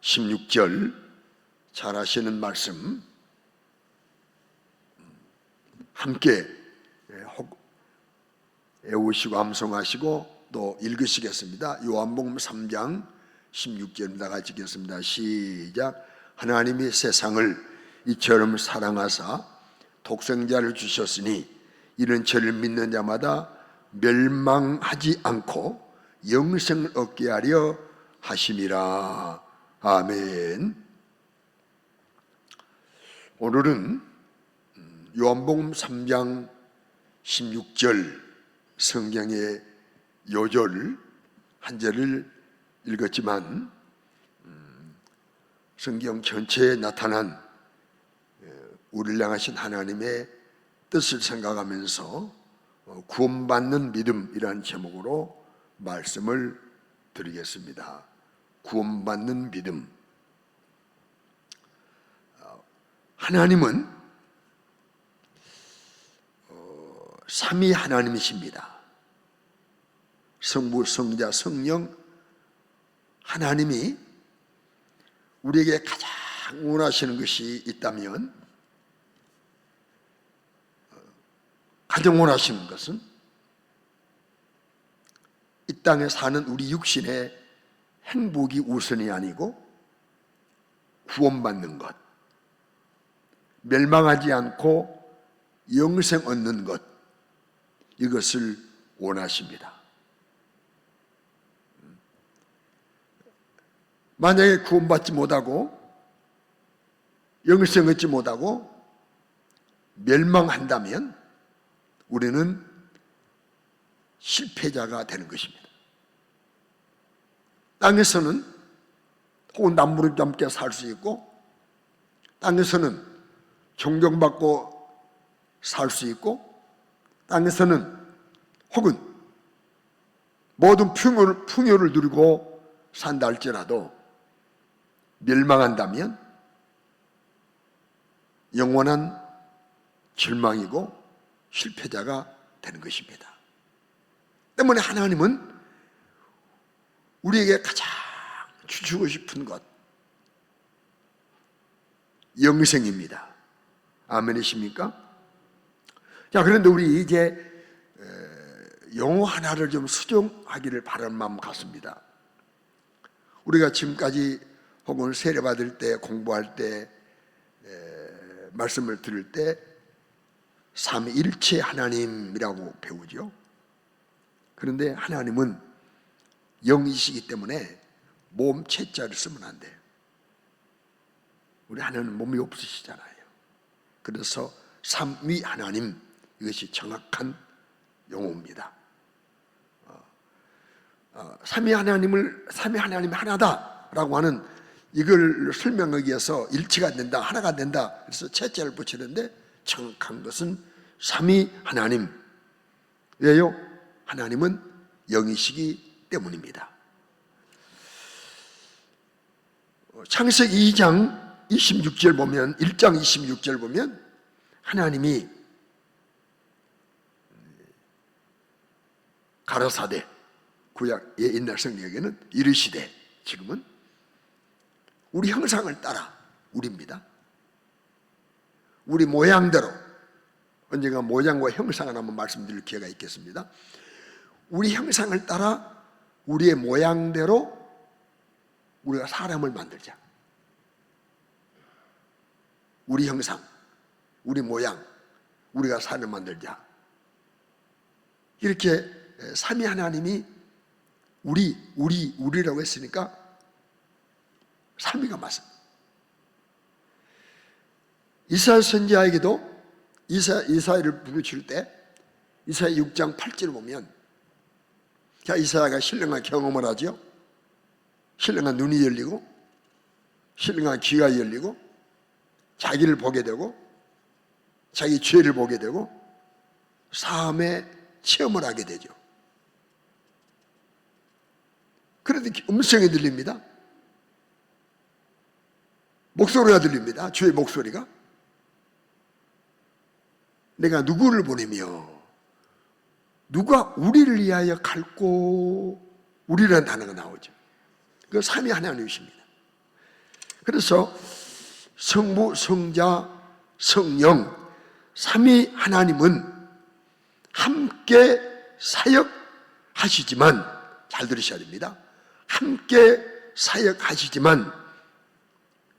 16절 잘 아시는 말씀 함께 외우시고 암송하시고 또 읽으시겠습니다. 요한복음 3장 16절입니다. 같이 읽겠습니다. 시작. 하나님이 세상을 이처럼 사랑하사 독생자를 주셨으니 이는 저를 믿는 자마다 멸망하지 않고 영생을 얻게 하려 하심이라. 아멘. 오늘은 요한복음 3장 16절 성경의 요절 한 절을 읽었지만 성경 전체에 나타난 우리를 향하신 하나님의 뜻을 생각하면서 구원받는 믿음이라는 제목으로 말씀을 드리겠습니다. 구원받는 믿음. 하나님은 삼위 하나님이십니다. 성부, 성자, 성령 하나님이 우리에게 가장 원하시는 것이 있다면 가장 원하시는 것은 이 땅에 사는 우리 육신의 행복이 우선이 아니고 구원받는 것, 멸망하지 않고 영생 얻는 것, 이것을 원하십니다. 만약에 구원받지 못하고 영생 얻지 못하고 멸망한다면 우리는 실패자가 되는 것입니다. 땅에서는 혹은 남부를 함께 살 수 있고 땅에서는 존경받고 살 수 있고 땅에서는 혹은 모든 풍요를 누리고 산다 할지라도 멸망한다면 영원한 절망이고 실패자가 되는 것입니다. 때문에 하나님은 우리에게 가장 주시고 싶은 것 영생입니다. 아멘이십니까? 자, 그런데 우리 이제 용어 하나를 좀 수정하기를 바라는 마음 같습니다. 우리가 지금까지 혹은 세례받을 때 공부할 때 말씀을 들을 때 삼위일체 하나님이라고 배우죠. 그런데 하나님은 영이시기 때문에 몸체자를 쓰면 안 돼요. 우리 하나님은 몸이 없으시잖아요. 그래서 삼위 하나님, 이것이 정확한 용어입니다. 삼위 하나님이 하나다라고 하는 이걸 설명하기 위해서 일치가 안 된다, 하나가 안 된다, 그래서 체자를 붙이는데 정확한 것은 삼위 하나님. 왜요? 하나님은 영이시기 때문입니다. 창세기 2장 26절 보면, 1장 26절 보면 하나님이 가라사대, 구약의 옛날 성경에는 이르시되, 지금은 우리 형상을 따라, 우리입니다. 우리 모양대로, 언젠가 모양과 형상을 한번 말씀드릴 기회가 있겠습니다. 우리 형상을 따라 우리의 모양대로 우리가 사람을 만들자. 우리 형상, 우리 모양, 우리가 사람을 만들자. 이렇게 삼위 하나님이 우리라고 했으니까 삼위가 맞습니다. 이사야 선지자에게도 이사야를 부르칠 때 이사야 6장 8절을 보면, 자, 이사야가 신령한 경험을 하죠. 신령한 눈이 열리고 신령한 귀가 열리고 자기를 보게 되고 자기 죄를 보게 되고 사함의 체험을 하게 되죠. 그런데 음성이 들립니다. 목소리가 들립니다. 주의 목소리가. 내가 누구를 보내며 누가 우리를 위하여 갈고, 우리라는 단어가 나오죠. 그 삼위 하나님이십니다. 그래서 성부, 성자, 성령 삼위 하나님은 함께 사역하시지만, 잘 들으셔야 됩니다. 함께 사역하시지만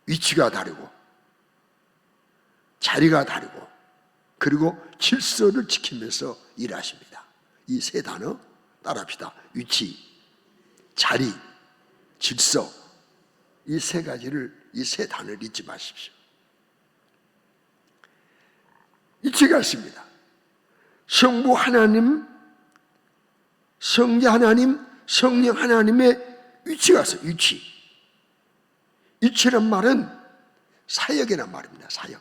위치가 다르고 자리가 다르고 그리고 질서를 지키면서 일하십니다. 이 세 단어 따라합시다. 위치, 자리, 질서, 이 세 가지를, 이 세 단어를 잊지 마십시오. 위치가 있습니다. 성부 하나님, 성자 하나님, 성령 하나님의 위치가 있어요. 위치. 위치란 말은 사역이란 말입니다. 사역.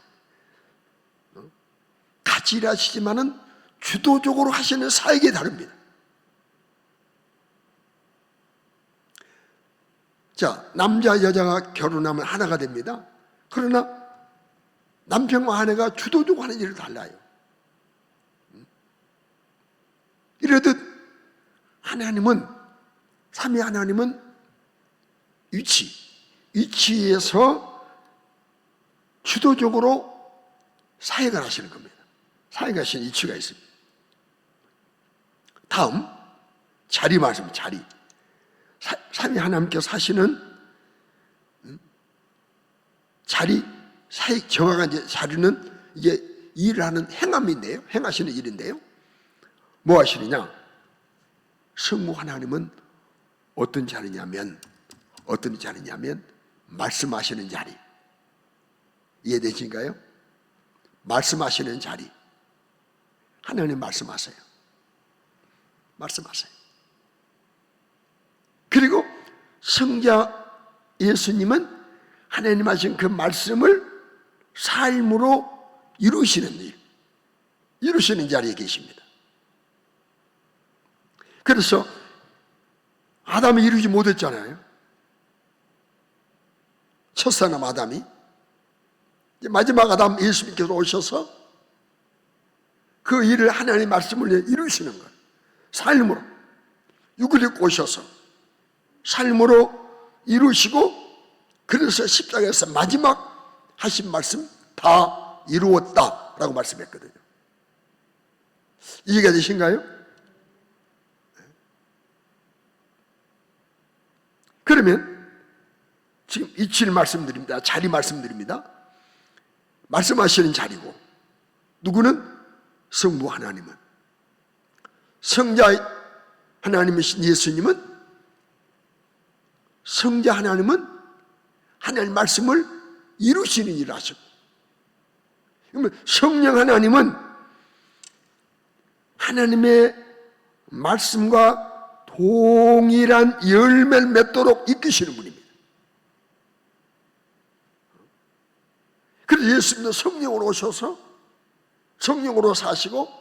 같이 일하시지만은 주도적으로 하시는 사역이 다릅니다. 자, 남자 여자가 결혼하면 하나가 됩니다. 그러나 남편과 아내가 주도적으로 하는 일이 달라요. 이러듯 하나님은, 삼위 하나님은 위치에서 주도적으로 사역을 하시는 겁니다. 사역하시는 위치가 있습니다. 다음 자리 말씀, 자리. 삼위 하나님께서 사시는 자리, 사역 정확한 자리는 이게 일을 하는 행함인데요, 행하시는 일인데요, 뭐 하시느냐? 성부 하나님은 어떤 자리냐면 말씀하시는 자리. 이해되신가요? 말씀하시는 자리. 하나님 말씀하세요. 그리고 성자 예수님은 하나님 하신 그 말씀을 삶으로 이루시는 자리에 계십니다. 그래서 아담이 이루지 못했잖아요. 첫사람 아담이. 마지막 아담 예수님께서 오셔서 그 일을 하나님의 말씀을 이루시는 거예요. 삶으로. 육을 입고 오셔서 삶으로 이루시고, 그래서 십자가에서 마지막 하신 말씀, 다 이루었다 라고 말씀했거든요. 이해가 되신가요? 그러면 지금 위치를 말씀드립니다. 자리 말씀드립니다. 말씀하시는 자리고, 누구는? 성부 하나님은. 성자 하나님이신 예수님은, 성자 하나님은 하나님 말씀을 이루시는 일을 하시고, 그러면 성령 하나님은 하나님의 말씀과 동일한 열매를 맺도록 이끄시는 분입니다. 그래서 예수님도 성령으로 오셔서 성령으로 사시고,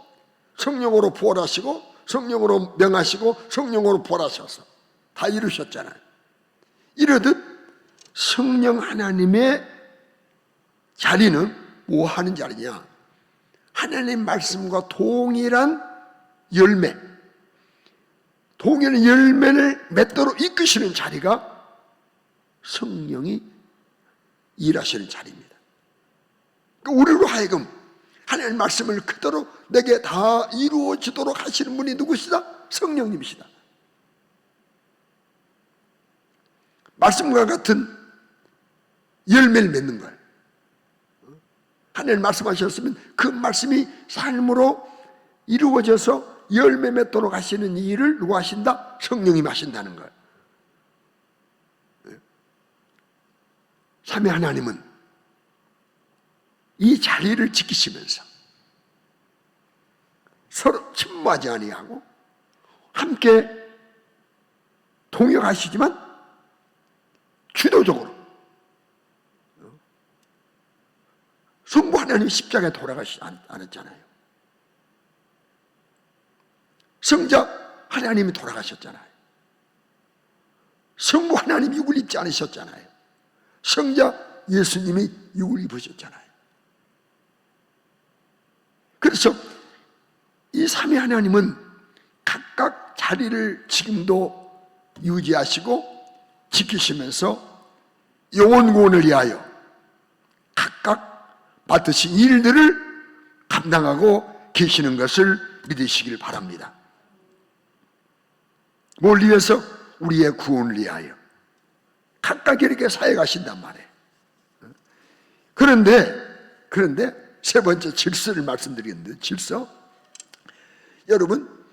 성령으로 부활하시고, 성령으로 명하시고, 성령으로 부활하셔서 다 이루셨잖아요. 이러듯 성령 하나님의 자리는 뭐 하는 자리냐? 하나님 말씀과 동일한 열매, 동일한 열매를 맺도록 이끄시는 자리가 성령이 일하시는 자리입니다. 우리로 하여금 하나님 말씀을 그대로 내게 다 이루어지도록 하시는 분이 누구시다? 성령님이시다. 말씀과 같은 열매를 맺는 거예요. 하나님 말씀하셨으면 그 말씀이 삶으로 이루어져서 열매 맺도록 하시는 일을 누가 하신다? 성령님이 하신다는 거예요. 삼위 하나님은 이 자리를 지키시면서 서로 침무하지 아니하고 함께 동역하시지만 주도적으로 성부 하나님이 십자가에 돌아가시지 않았잖아요. 성자 하나님이 돌아가셨잖아요. 성부 하나님이 육을 입지 않으셨잖아요. 성자 예수님이 육을 입으셨잖아요. 그래서 이 삼위 하나님은 각각 자리를 지금도 유지하시고 지키시면서 영혼 구원을 위하여 각각 맡으신 일들을 감당하고 계시는 것을 믿으시길 바랍니다. 뭘 위해서? 우리의 구원을 위하여 각각 이렇게 사역하신단 말이에요. 그런데 세 번째 질서를 말씀드리겠는데, 질서, 여러분,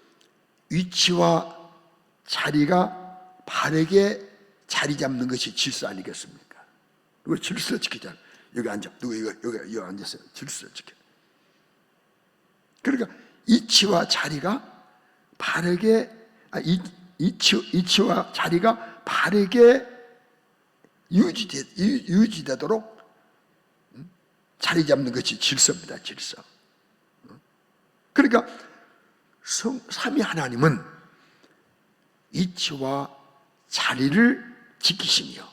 위치와 자리가 바르게 자리 잡는 것이 질서 아니겠습니까? 누가 질서 지키잖아. 여기 앉아. 누가 여기 앉았어요. 질서 지켜. 그러니까 위치와 자리가 바르게, 위치와 자리가 바르게 유지되도록 자리 잡는 것이 질서입니다. 질서. 그러니까 삼위 하나님은 위치와 자리를 지키시며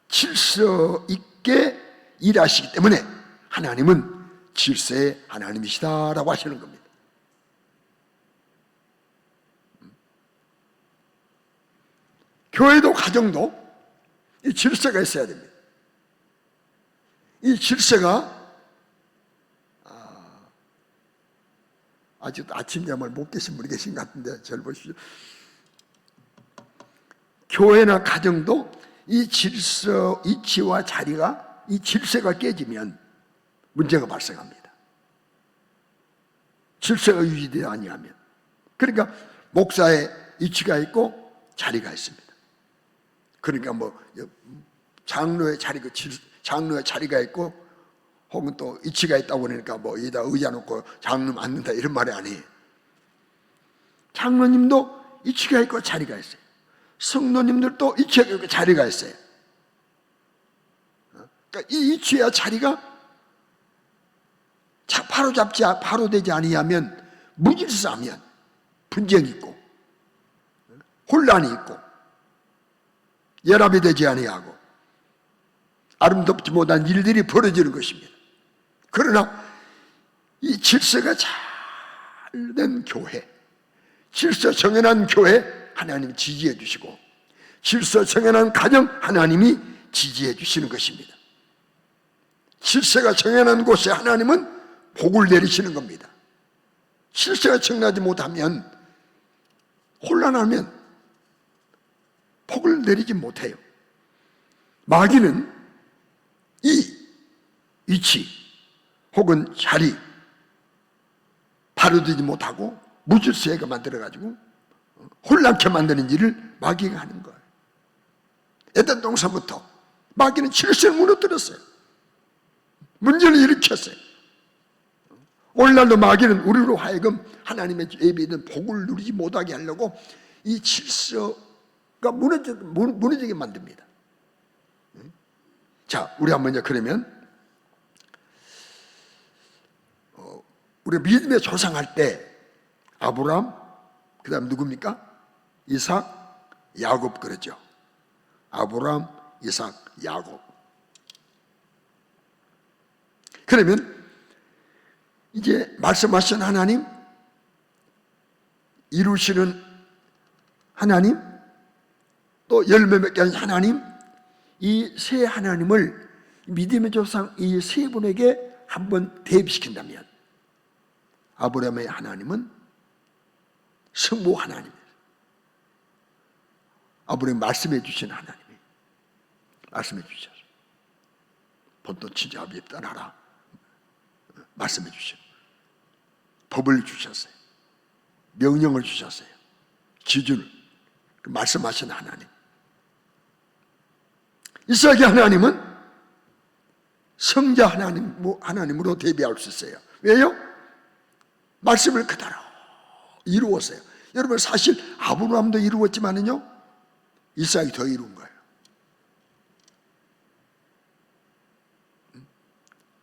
질서 있게 일하시기 때문에 하나님은 질서의 하나님이시다라고 하시는 겁니다. 교회도 가정도 이 질서가 있어야 됩니다. 이 질서가 아직도 아침잠을 못 깨신 분이 계신 것 같은데 잘 보십시오. 교회나 가정도 이 질서, 위치와 자리가, 이 질서가 깨지면 문제가 발생합니다. 질서가 유지되지 아니하면. 그러니까 목사의 위치가 있고 자리가 있습니다. 그러니까 장로의 자리가 있고 혹은 또 위치가 있다고 그러니까 여기다 의자 놓고 장로 앉는다 이런 말이 아니에요. 장로님도 위치가 있고 자리가 있어요. 성도님들도 위치가 있고 자리가 있어요. 그러니까 이 위치와 자리가 바로 되지 아니하면 무질서하면 분쟁이 있고 혼란이 있고 연합이 되지 아니하고 아름답지 못한 일들이 벌어지는 것입니다. 그러나 이 질서가 잘 된 교회, 질서 정연한 교회 하나님이 지지해 주시고 질서 정연한 가정 하나님이 지지해 주시는 것입니다. 질서가 정연한 곳에 하나님은 복을 내리시는 겁니다. 질서가 정연하지 못하면 혼란하면 복을 내리지 못해요. 마귀는 이 위치 혹은 자리 바로 되지 못하고 무질서하게 만들어가지고 혼란케 만드는 일을 마귀가 하는 거예요. 에덴 동산부터 마귀는 질서를 무너뜨렸어요. 문제를 일으켰어요. 오늘날도 마귀는 우리로 하여금 하나님의 예비된 복을 누리지 못하게 하려고 이 질서가 무너지게 만듭니다. 자, 우리 한번 이제 그러면 우리 믿음의 조상할 때 아브라함, 그 다음 누굽니까? 이삭, 야곱 그러죠. 아브라함, 이삭, 야곱. 그러면 이제 말씀하신 하나님, 이루시는 하나님, 또 열매 맺게 하는 하나님, 이 세 하나님을 믿음의 조상 이 세 분에게 한번 대비시킨다면 아브라함의 하나님은 성부 하나님이에요. 아브라함이 말씀해 주신 하나님이 말씀해 주셔서 본토 친자 아비에 떠나라 말씀해 주셔서 법을 주셨어요. 명령을 주셨어요. 기준을 말씀하신 하나님. 이삭의 하나님은 성자 하나님으로 대비할 수 있어요. 왜요? 말씀을 그대로 이루었어요. 여러분 사실 아브라함도 이루었지만은요 이삭이 더 이룬 거예요.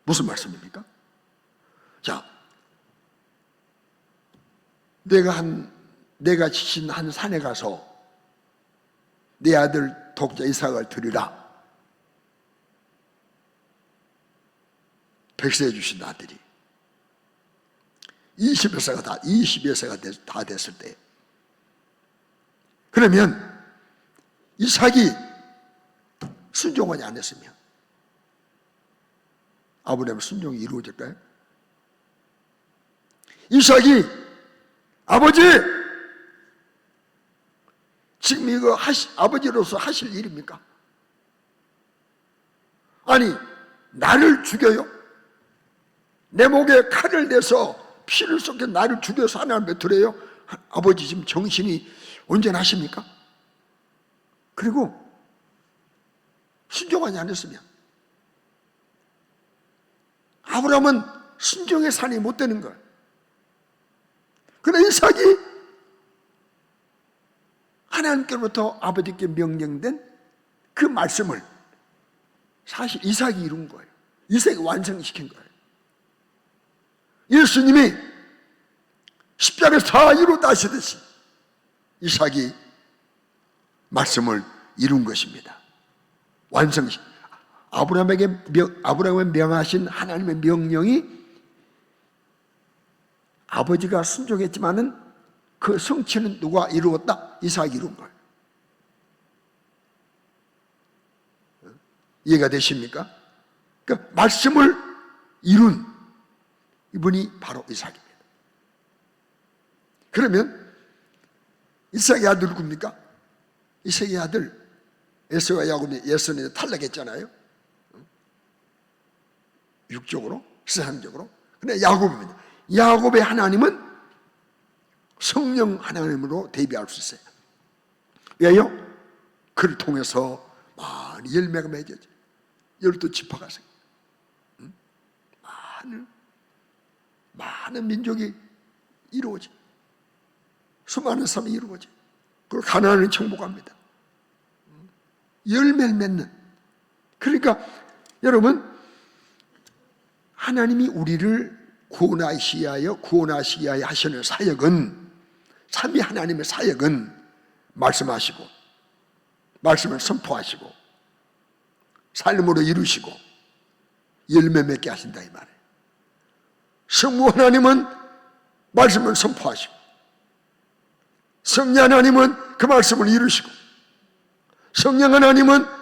무슨 말씀입니까? 자, 내가 지신 한 산에 가서 내 아들 독자 이삭을 드리라. 백세해 주신 아들이 20여세가 다 됐을 때, 그러면 이삭이 순종하지 않았으면 아브라함의 순종이 이루어질까요? 이삭이 아버지, 지금 이거 아버지로서 하실 일입니까? 아니, 나를 죽여요? 내 목에 칼을 내서 피를 쏟겨 나를 죽여서 하나님께 드려요? 아버지 지금 정신이 온전하십니까? 그리고 순종하지 않았으면 아브라함은 순종의 산이 못 되는 거예요. 그러나 이삭이 하나님께로부터 아버지께 명령된 그 말씀을 사실 이삭이 이룬 거예요. 이삭이 완성시킨 거예요. 예수님이 십자가에서 다 이루었다 하시듯이 이삭이 말씀을 이룬 것입니다. 완성시 아브라함에 명하신 하나님의 명령이 아버지가 순종했지만은 그 성취는 누가 이루었다? 이삭이 이룬 거예요. 이해가 되십니까? 그러니까 말씀을 이룬 이분이 바로 이삭입니다. 그러면 이삭의 아들 누굽니까? 이삭의 아들 에서와 야곱이 예선에 탈락했잖아요. 육적으로, 세상적으로. 근데 야곱입니다. 야곱의 하나님은 성령 하나님으로 대비할 수 있어요. 왜요? 그를 통해서 많은 열매가 맺어져. 12지파가 생겨. 많은 민족이 이루어져. 수많은 사람이 이루어져. 그걸 가나안을 정복합니다. 열매를 맺는. 그러니까 여러분, 하나님이 우리를 구원하시기 위하여 하시는 사역은, 삼위 하나님의 사역은 말씀하시고 말씀을 선포하시고 삶으로 이루시고 열매 맺게 하신다 이 말이에요. 성부 하나님은 말씀을 선포하시고 성령 하나님은 그 말씀을 이루시고 성령 하나님은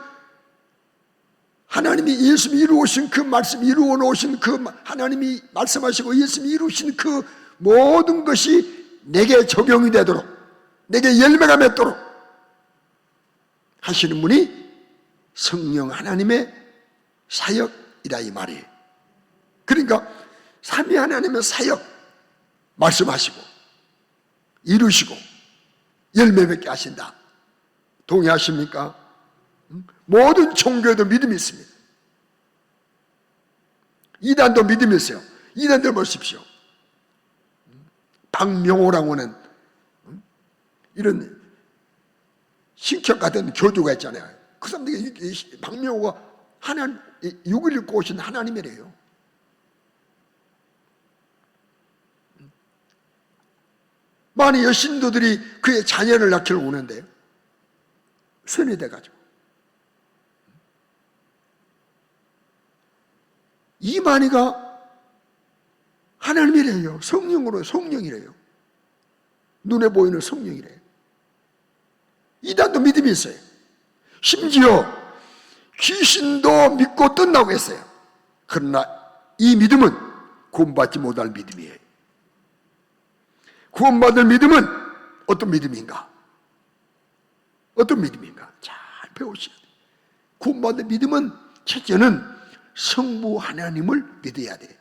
하나님이 예수님이 이루오신 그 말씀, 이루어 놓으신 그 하나님이 말씀하시고 예수님이 이루신 그 모든 것이 내게 적용이 되도록, 내게 열매가 맺도록 하시는 분이 성령 하나님의 사역이다 이 말이에요. 그러니까 삼위 하나님의 사역 말씀하시고 이루시고 열매 맺게 하신다. 동의하십니까? 모든 종교에도 믿음이 있습니다. 이단도 믿음이 있어요. 이단들 보십시오. 박명호라고 하는 이런 신격 같은 교주가 있잖아요. 그 사람들이 박명호가 하나님 6일 꼬신 하나님이래요. 많은 여신도들이 그의 자녀를 낳기를 원한대요. 세뇌돼가지고. 이만희가 하나님이래요. 성령이래요. 눈에 보이는 성령이래요. 이단도 믿음이 있어요. 심지어 귀신도 믿고 뜬다고 했어요. 그러나 이 믿음은 구원받지 못할 믿음이에요. 구원받을 믿음은 어떤 믿음인가? 어떤 믿음인가? 잘 배우셔야 돼요. 구원받을 믿음은 첫째는 성부 하나님을 믿어야 돼요.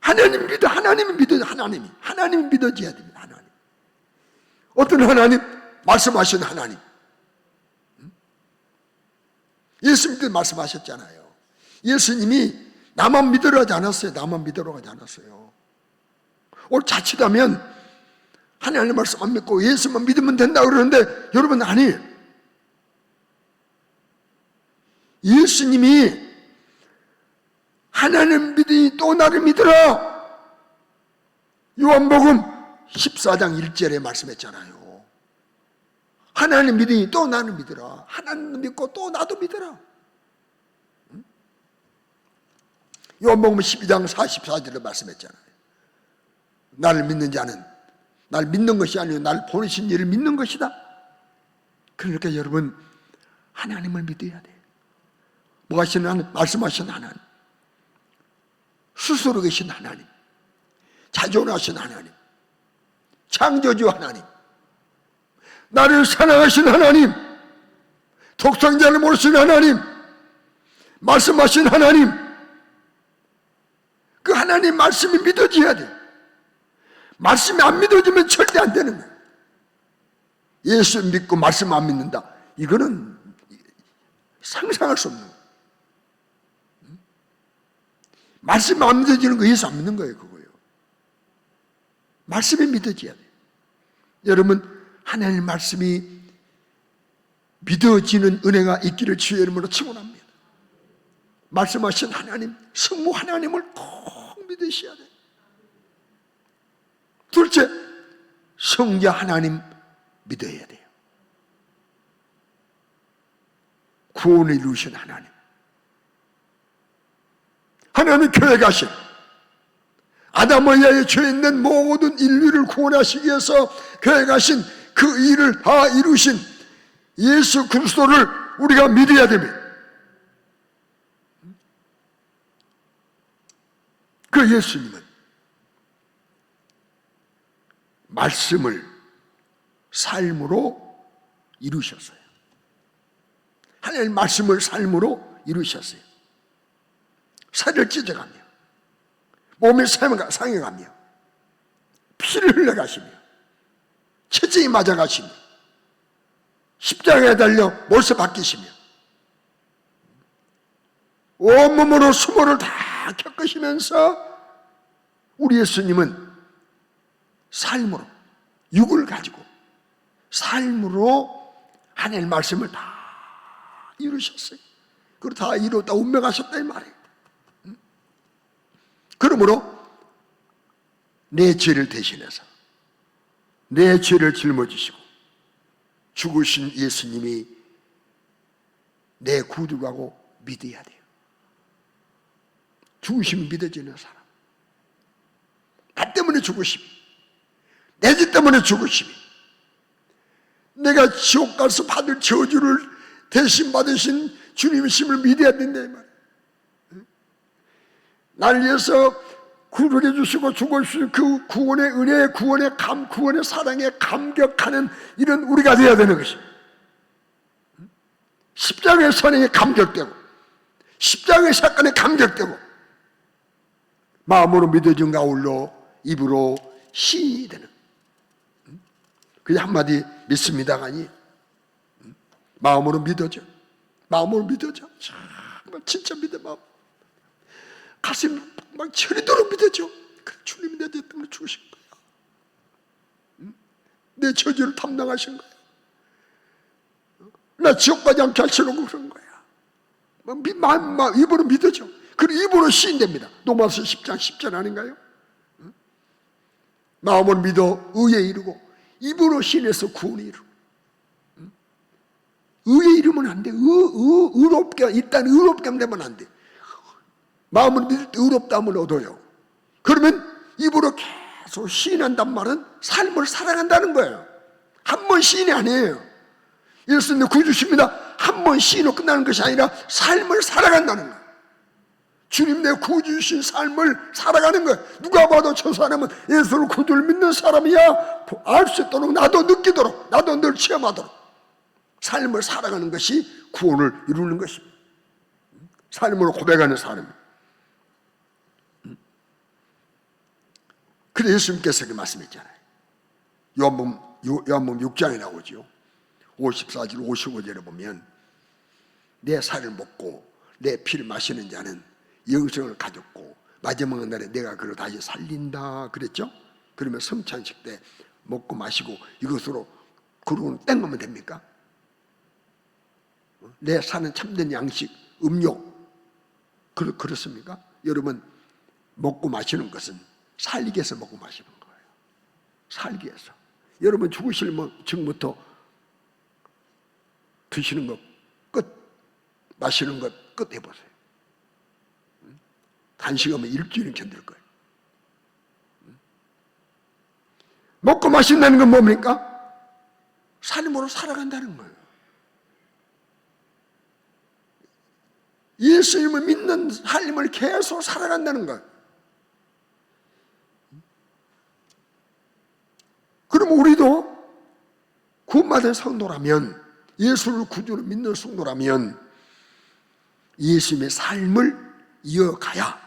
하나님 믿어, 하나님이 믿어져야 됩니다. 하나님. 어떤 하나님? 말씀하신 하나님. 예수님도 말씀하셨잖아요. 예수님이 나만 믿으러 하지 않았어요. 나만 믿으러 하지 않았어요. 오늘 자칫하면 하나님 말씀 안 믿고 예수만 믿으면 된다 그러는데 여러분 아니에요. 예수님이 하나님 믿으니 또 나를 믿으라. 요한복음 14장 1절에 말씀했잖아요. 하나님 믿으니 또 나를 믿으라. 하나님 믿고 또 나도 믿으라. 요한복음 12장 44절에 말씀했잖아요. 나를 믿는 자는 날 믿는 것이 아니고 날 보내신 이를 믿는 것이다. 그러니까 여러분, 하나님을 믿어야 돼요. 뭐 하시는 하나님? 말씀하신 하나님, 스스로 계신 하나님, 자존하신 하나님, 창조주 하나님, 나를 사랑하신 하나님, 독생자를 모르신 하나님, 말씀하신 하나님, 그 하나님 말씀이 믿어져야 돼. 말씀이 안 믿어지면 절대 안 되는 거예요. 예수 믿고 말씀 안 믿는다, 이거는 상상할 수 없는 거예요. 말씀이 안 믿어지는 거 예수 안 믿는 거예요. 그거예요. 말씀이 믿어져야 돼요. 여러분, 하나님 말씀이 믿어지는 은혜가 있기를 주의 이름으로 축원합니다. 말씀하신 하나님, 성부 하나님을 꼭 믿으셔야 돼요. 둘째, 성자 하나님 믿어야 돼요. 구원을 이루신 하나님, 하나님 교회 가신 아담과 이하의 죄 있는 모든 인류를 구원하시기 위해서 교회 가신 그 일을 다 이루신 예수 그리스도를 우리가 믿어야 됩니다. 그 예수님은 말씀을 삶으로 이루셨어요. 하나님 말씀을 삶으로 이루셨어요. 살을 찢어가며 몸을 상해가며 피를 흘려가시며 채찍이 맞아가시며 십자가에 달려 못서 박히시며 온몸으로 수모를 다 겪으시면서 우리 예수님은 삶으로, 육을 가지고 삶으로 하나님의 말씀을 다 이루셨어요. 그리고 다 이루었다 운명하셨다 이 말이에요. 그러므로 내 죄를 대신해서 내 죄를 짊어지시고 죽으신 예수님이 내 구주라고 믿어야 돼요. 죽으심이 믿어지는 사람, 나 때문에 죽으심이, 내 죄 때문에 죽으심이, 내가 지옥 가서 받을 저주를 대신 받으신 주님이심을 믿어야 된다 이 말이에요. 날 위해서 구원해 주시고 죽어주신 그 구원의 은혜, 구원의 사랑에 감격하는 이런 우리가 되어야 되는 것입니다. 십자가의 선행에 감격되고 십자가의 사건에 감격되고 마음으로 믿어진 가울로 입으로 시인이 되는, 그게 한마디 믿습니다가 아니, 마음으로 믿어져. 마음으로 믿어져. 정말 진짜 믿어. 마음 가슴 막 저리도록 믿어져. 그래, 주님이 내 죄 때문에 죽으신 거야. 내 저주를 담당하신 거야. 나 지옥 가지 않게 하시려고 그런 거야. 입으로 믿어져. 그리고 입으로 시인됩니다. 로마서 10장 10절 아닌가요? 마음으로 믿어 의에 이르고 입으로 시인해서 구원에 이르고. 의에 이르면 안 돼. 의롭게, 일단 의롭게 되면 안 돼. 마음을 믿을 때 의롭다함을 얻어요. 그러면 입으로 계속 시인한단 말은 삶을 살아간다는 거예요. 한 번 시인이 아니에요. 예수님 구주십니다. 한 번 시인으로 끝나는 것이 아니라 삶을 살아간다는 거예요. 주님 내 구주신 삶을 살아가는 거예요. 누가 봐도 저 사람은 예수를 구주를 믿는 사람이야 알 수 있도록, 나도 느끼도록, 나도 늘 체험하도록 삶을 살아가는 것이 구원을 이루는 것입니다. 삶으로 고백하는 사람. 그래서 예수님께서 이렇게 말씀했잖아요. 요한복음 6장에 나오죠. 54절 55절에 보면 내 살을 먹고 내 피를 마시는 자는 영생을 가졌고 마지막 날에 내가 그를 다시 살린다 그랬죠. 그러면 성찬식 때 먹고 마시고 이것으로 그러고는 땡기면 됩니까? 내 사는 참된 양식, 음료 그렇습니까? 여러분, 먹고 마시는 것은 살기 위해서 먹고 마시는 거예요. 살기 위해서. 여러분 죽으실 즈음부터 드시는 것 끝, 마시는 것 끝 해보세요. 단식하면 일주일은 견딜 거예요. 먹고 마신다는 건 뭡니까? 삶으로 살아간다는 거예요. 예수님을 믿는 삶을 계속 살아간다는 거예요. 그럼 우리도 구원받은 성도라면, 예수를 구주로 믿는 성도라면 예수님의 삶을 이어가야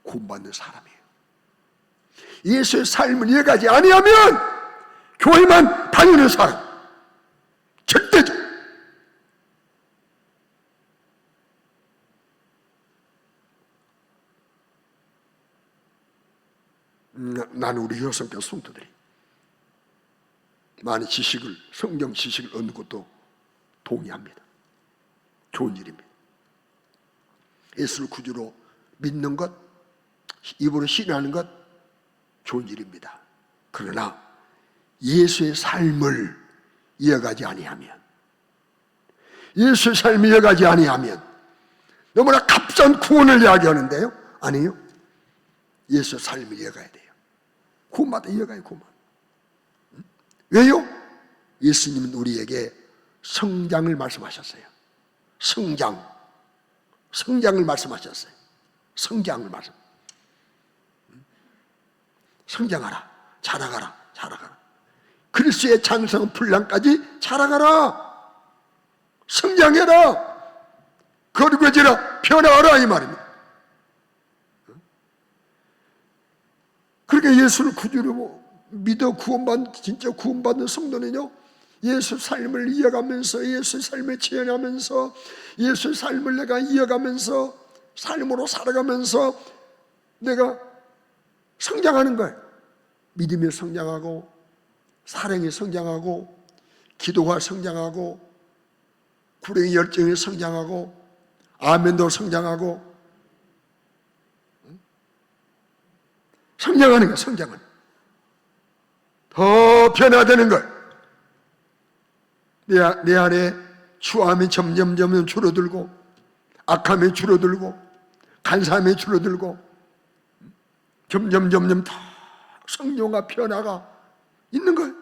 구원받는 사람이에요. 예수의 삶을 이어가지 아니하면 교회만 다니는 사람, 절대적. 나는 우리 여성교 성도들이 많은 지식을, 성경 지식을 얻는 것도 동의합니다. 좋은 일입니다. 예수를 구주로 믿는 것, 입으로 신뢰하는 것 좋은 일입니다. 그러나 예수의 삶을 이어가지 아니하면, 예수의 삶을 이어가지 아니하면, 너무나 값싼 구원을 이야기하는데요, 아니요, 예수의 삶을 이어가야 돼요. 구원마다 이어가요. 구원. 왜요? 예수님은 우리에게 성장을 말씀하셨어요. 성장을 말씀하셨어요. 성장을 말씀. 성장하라, 자라가라. 그리스도의 장성 분량까지 자라가라, 성장해라, 거룩해지라, 변화하라, 이 말입니다. 그러니까 예수를 구주로 믿어 진짜 구원받는 성도는요, 예수 삶을 이어가면서, 예수 삶을 체험하면서, 예수 삶을 내가 이어가면서, 삶으로 살아가면서 내가 성장하는 거예요. 믿음이 성장하고, 사랑이 성장하고, 기도가 성장하고, 불행의 열정이 성장하고, 아멘도 성장하고, 성장하는 거예요. 성장은 더 변화되는 거예요. 내 안에 추함이 점점 줄어들고, 악함이 줄어들고, 간사함이 줄어들고, 점점 더 성령과 변화가 있는 거예요.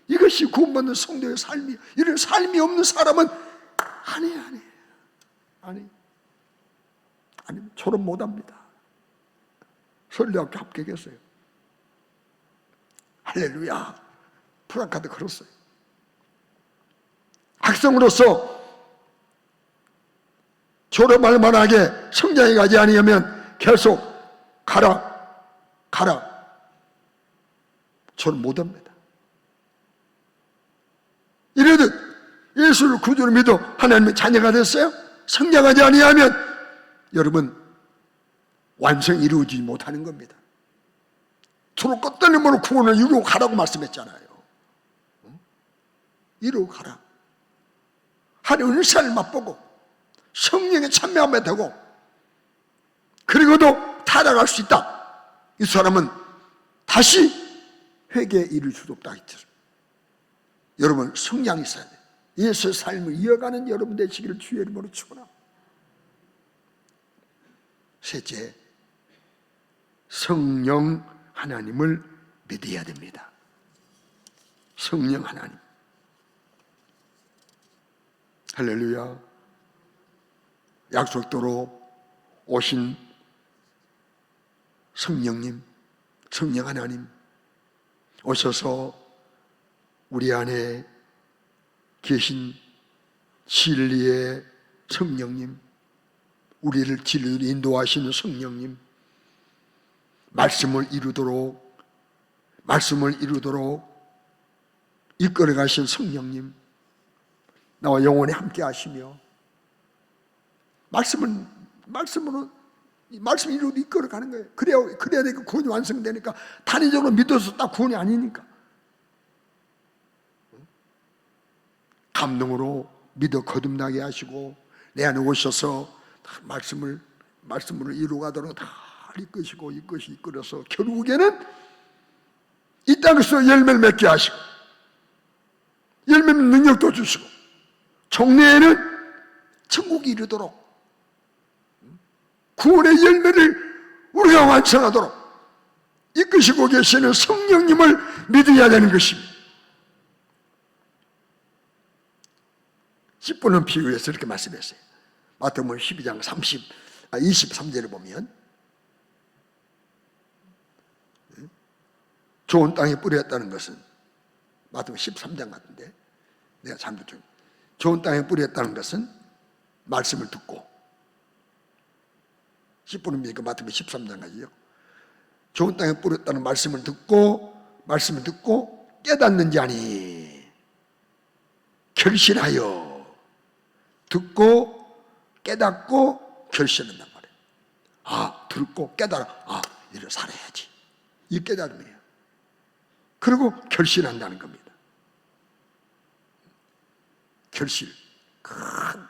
이것이 구원받는 성도의 삶이에요. 이런 삶이 없는 사람은 아니, 졸업 못합니다. 설교학교 합격했어요. 할렐루야. 프랑카드 걸었어요. 학생으로서 졸업할 만하게 성장해 가지 아니하면 계속 가라. 졸업 못합니다. 이래도 예수를 구주로 믿어 하나님의 자녀가 됐어요? 성장하지 아니하면 여러분 완성이 이루어지지 못하는 겁니다. 주로 끝들림으로 구원을 이루고 가라고 말씀했잖아요. 이루고 가라. 하나님의 은사를 맛보고 성령에 참여하면 되고, 그리고도 타락할 수 있다. 이 사람은 다시 회개에 이를 수도 없다 했죠. 여러분 성장이 있어야 돼요. 예수의 삶을 이어가는 여러분 되시기를 주의 이름으로 축원합니다. 셋째, 성령 하나님을 믿어야 됩니다. 성령 하나님. 할렐루야. 약속도로 오신 성령님, 성령 하나님 오셔서 우리 안에 계신 진리의 성령님, 우리를 진리로 인도하시는 성령님, 말씀을 이루도록 이끌어 가신 성령님, 나와 영원히 함께 하시며 말씀으로 이끌어 가는 거예요. 그래야 되니까 구원이 완성되니까. 단위적으로 믿어서 딱 구원이 아니니까. 감동으로 믿어 거듭나게 하시고 내 안에 오셔서 말씀으로 이루어가도록 다 이끌어서 결국에는 이 땅에서 열매를 맺게 하시고, 열매 맺는 능력도 주시고, 종래에는 천국이 이르도록 구원의 열매를 우리가 완성하도록 이끄시고 계시는 성령님을 믿어야 되는 것입니다. 10분은 비유해서 이렇게 말씀했어요. 마태복음 12장 23절에 보면 좋은 땅에 뿌렸다는 것은 마태복음 13장 같은데 내가 잘못 좀 좋은 땅에 뿌렸다는 것은 말씀을 듣고 10분입니까? 마태복음 13장 가지요. 좋은 땅에 뿌렸다는 말씀을 듣고 깨닫는지 아니 결실하여 듣고 깨닫고 결실한단 말이에요. 아, 듣고 깨달아. 이를 살아야지. 이 깨달음이에요. 그리고 결실한다는 겁니다. 결실.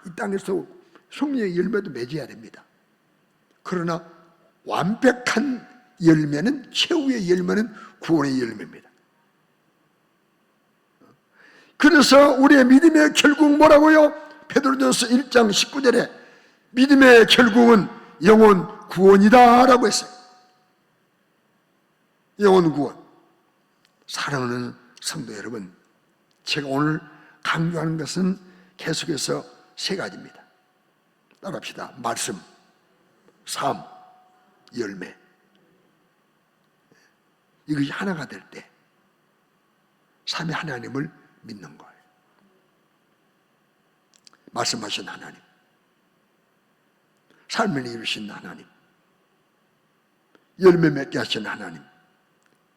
이 땅에서 성령의 열매도 맺어야 됩니다. 그러나 완벽한 열매는, 최후의 열매는 구원의 열매입니다. 그래서 우리의 믿음의 결국 뭐라고요? 베드로전서 1장 19절에 믿음의 결국은 영혼 구원이다 라고 했어요. 영혼 구원. 사랑하는 성도 여러분, 제가 오늘 강조하는 것은 계속해서 세 가지입니다. 따라합시다. 말씀, 삶, 열매. 이것이 하나가 될 때 삼위 하나님을 믿는 거예요. 말씀하신 하나님, 삶을 이루신 하나님, 열매 맺게 하신 하나님,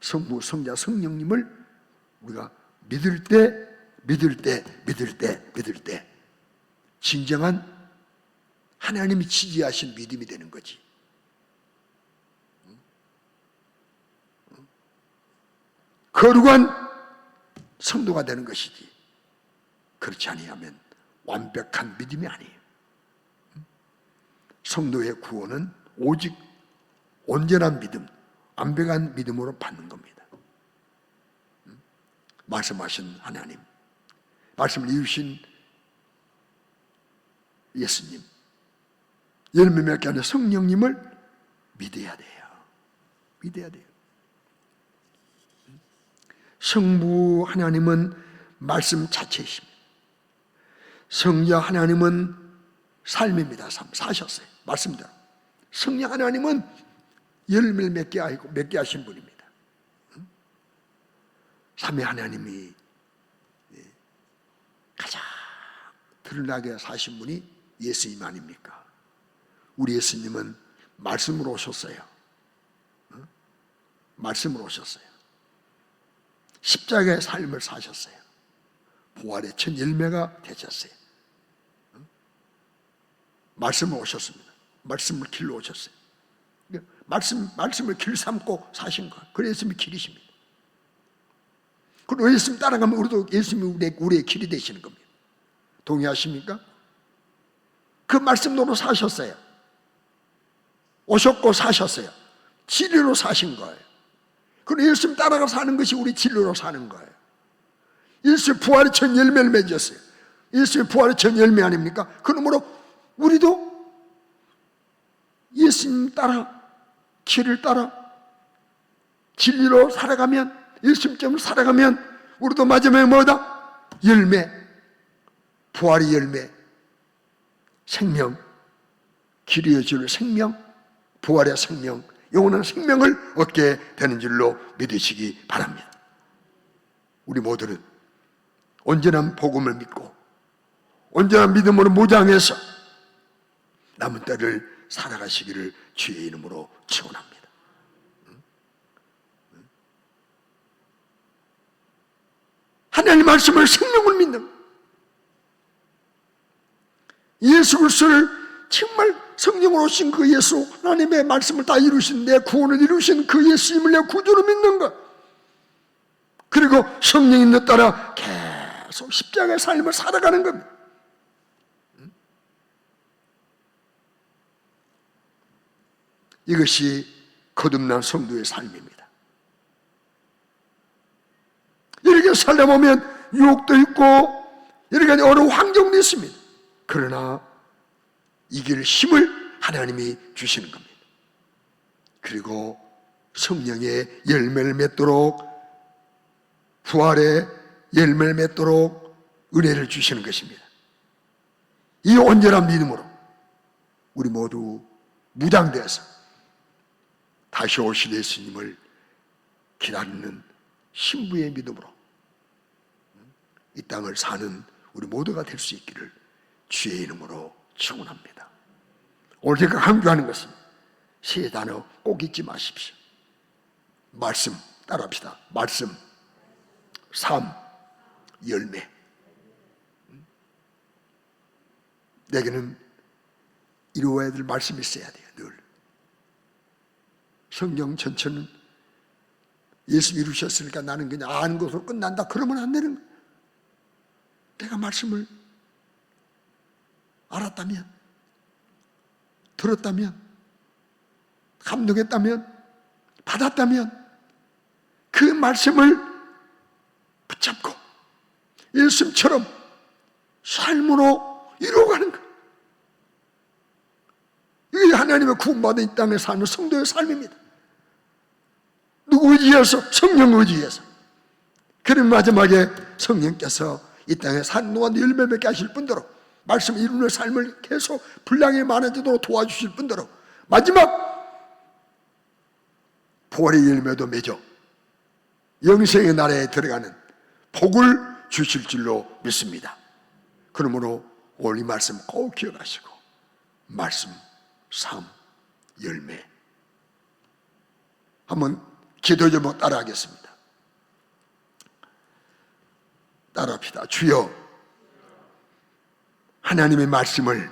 성부, 성자, 성령님을 우리가 믿을 때 진정한 하나님이 지지하신 믿음이 되는 거지. 거룩한 성도가 되는 것이지. 그렇지 아니하면 완벽한 믿음이 아니에요. 성도의 구원은 오직 온전한 믿음, 완벽한 믿음으로 받는 겁니다. 말씀하신 하나님, 말씀을 이루신 예수님, 열매 맺게 하는 성령님을 믿어야 돼요. 믿어야 돼요. 성부 하나님은 말씀 자체이십니다. 성자 하나님은 삶입니다. 삶, 사셨어요. 말씀대로. 성령 하나님은 열매를 맺게 하신 분입니다. 삼위 하나님이 가장 드러나게 사신 분이 예수님 아닙니까? 우리 예수님은 말씀으로 오셨어요. 말씀으로 오셨어요. 십자가의 삶을 사셨어요. 부활의 첫 열매가 되셨어요. 말씀으로 오셨습니다. 말씀을 길로 오셨어요. 말씀을 길 삼고 사신 거예요. 그래서 예수님이 길이십니다. 그리고 예수님 따라가면 우리도 예수님이 우리의 길이 되시는 겁니다. 동의하십니까? 그 말씀으로 사셨어요. 오셨고 사셨어요. 진리로 사신 거예요. 그리고 예수님 따라가 사는 것이 우리 진리로 사는 거예요. 예수의 부활의 첫 열매를 맺었어요. 예수의 부활의 첫 열매 아닙니까? 그러므로 우리도 예수님 따라 길을 따라 진리로 살아가면, 예수님처럼 살아가면 우리도 마지막에 뭐다? 열매, 부활의 열매, 생명, 길이어 줄 생명, 부활의 생명, 영원한 생명을 얻게 되는 줄로 믿으시기 바랍니다. 우리 모두는 온전한 복음을 믿고 온전한 믿음으로 무장해서 남은 때를 살아가시기를 주의 이름으로 축원합니다. 하나님 말씀을 생명을 믿는, 예수 그리스도를 정말 성령으로 오신 그 예수, 하나님의 말씀을 다 이루신, 내 구원을 이루신 그 예수님을 내 구주로 믿는 것, 그리고 성령님을 따라 계속 십자가의 삶을 살아가는 겁니다. 이것이 거듭난 성도의 삶입니다. 이렇게 살다 보면 유혹도 있고 여러 가지 어려운 환경도 있습니다. 그러나 이길 힘을 하나님이 주시는 겁니다. 그리고 성령의 열매를 맺도록, 부활의 열매를 맺도록 은혜를 주시는 것입니다. 이 온전한 믿음으로 우리 모두 무장되어서 다시 오실 예수님을 기다리는 신부의 믿음으로 이 땅을 사는 우리 모두가 될 수 있기를 주의 이름으로 축원합니다. 오늘 제가 강조하는 것은 세 단어 꼭 잊지 마십시오. 말씀, 따라합시다. 말씀, 삶, 열매. 내게는 이루어야 될 말씀이 있어야 돼요. 늘 성경 전체는 예수 이루셨으니까 나는 그냥 아는 것으로 끝난다, 그러면 안 되는 거예요. 내가 말씀을 알았다면, 들었다면, 감동했다면, 받았다면 그 말씀을 붙잡고 예수님처럼 삶으로 이루어가는 거예요. 이게 하나님의 구원받은 이 땅에 사는 성도의 삶입니다. 누구 의지해서? 성령 의지해서. 그런 마지막에 성령께서 이 땅에 사는 동안 열매 맺게 하실 뿐더러 말씀 이루는 삶을 계속 분량이 많아지도록 도와주실 뿐더러 마지막 부활의 열매도 맺어 영생의 나라에 들어가는 복을 주실 줄로 믿습니다. 그러므로 오늘 이 말씀 꼭 기억하시고 말씀, 삶, 열매. 한번 기도 제목 따라하겠습니다. 따라합시다. 주여, 하나님의 말씀을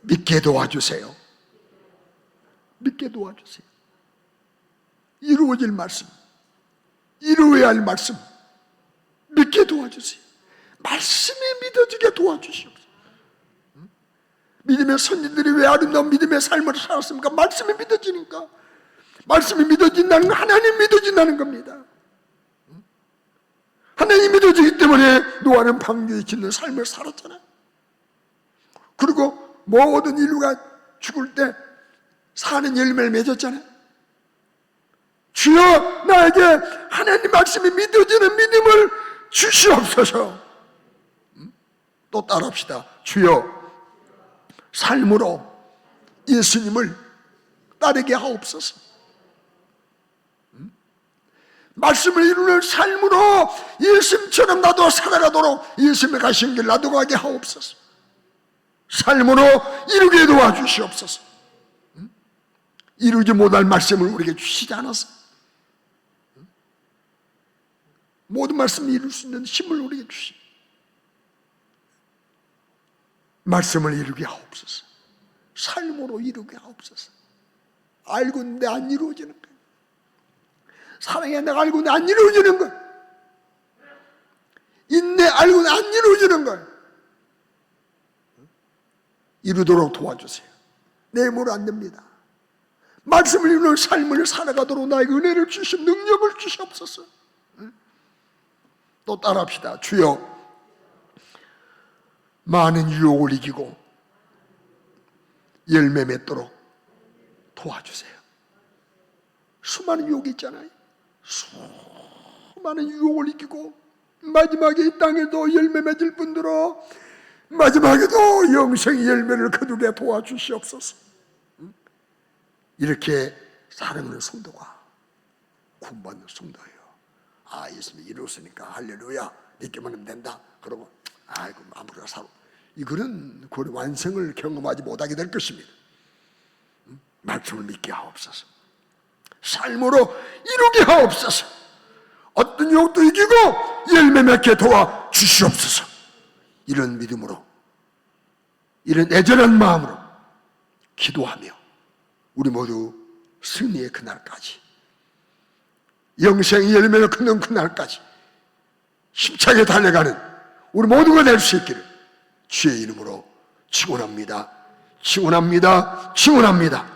믿게 도와주세요. 믿게 도와주세요. 이루어질 말씀, 이루어야 할 말씀 믿게 도와주세요. 말씀이 믿어지게 도와주시옵소서. 믿음의 선진들이 왜 아름다운 믿음의 삶을 살았습니까? 말씀이 믿어지니까. 말씀이 믿어진다는 건 하나님 믿어진다는 겁니다. 하나님 믿어지기 때문에 노아는 방주에 짓는 삶을 살았잖아요. 그리고 모든 인류가 죽을 때 사는 열매를 맺었잖아요. 주여, 나에게 하나님 말씀이 믿어지는 믿음을 주시옵소서. 또 따라합시다. 주여, 삶으로 예수님을 따르게 하옵소서. 말씀을 이루는 삶으로 예수님처럼 나도 살아가도록 예수님의 가신 길 나도 가게 하옵소서. 삶으로 이루게 도와주시옵소서. 이루지 못할 말씀을 우리에게 주시지 않았어. 모든 말씀을 이룰 수 있는 힘을 우리에게 주시. 말씀을 이루게 하옵소서. 삶으로 이루게 하옵소서. 알고 있는데 안 이루어지는 거예요. 사랑해, 내가 알고 있는데 안 이루어지는 거예요. 인내, 알고 있는데 안 이루어지는 거예요. 이루도록 도와주세요. 내 힘으로 안 됩니다. 말씀을 이루는 삶을 살아가도록 나에게 은혜를 주시고 능력을 주시옵소서. 또 따라합시다. 주여, 많은 유혹을 이기고 열매 맺도록 도와주세요. 수많은 유혹이 있잖아요. 수많은 유혹을 이기고 마지막에 이 땅에도 열매 맺을 분들로 마지막에도 영생의 열매를 거두게 도와주시옵소서. 이렇게 사랑하는 성도가 구원받는 성도예요. 아, 예수님이 이루었으니까 할렐루야, 믿기만 하면 된다. 그러고 아이고 아무나 살아. 이거는 그 완성을 경험하지 못하게 될 것입니다. 말씀을 믿게 하옵소서. 삶으로 이루게 하옵소서. 어떤 유혹도 이기고 열매 맺게 도와 주시옵소서. 이런 믿음으로, 이런 애절한 마음으로 기도하며 우리 모두 승리의 그날까지, 영생의 열매를 끊는 그날까지 힘차게 달려가는 우리 모두가 될 수 있기를 주의 이름으로 축원합니다. 축원합니다. 축원합니다.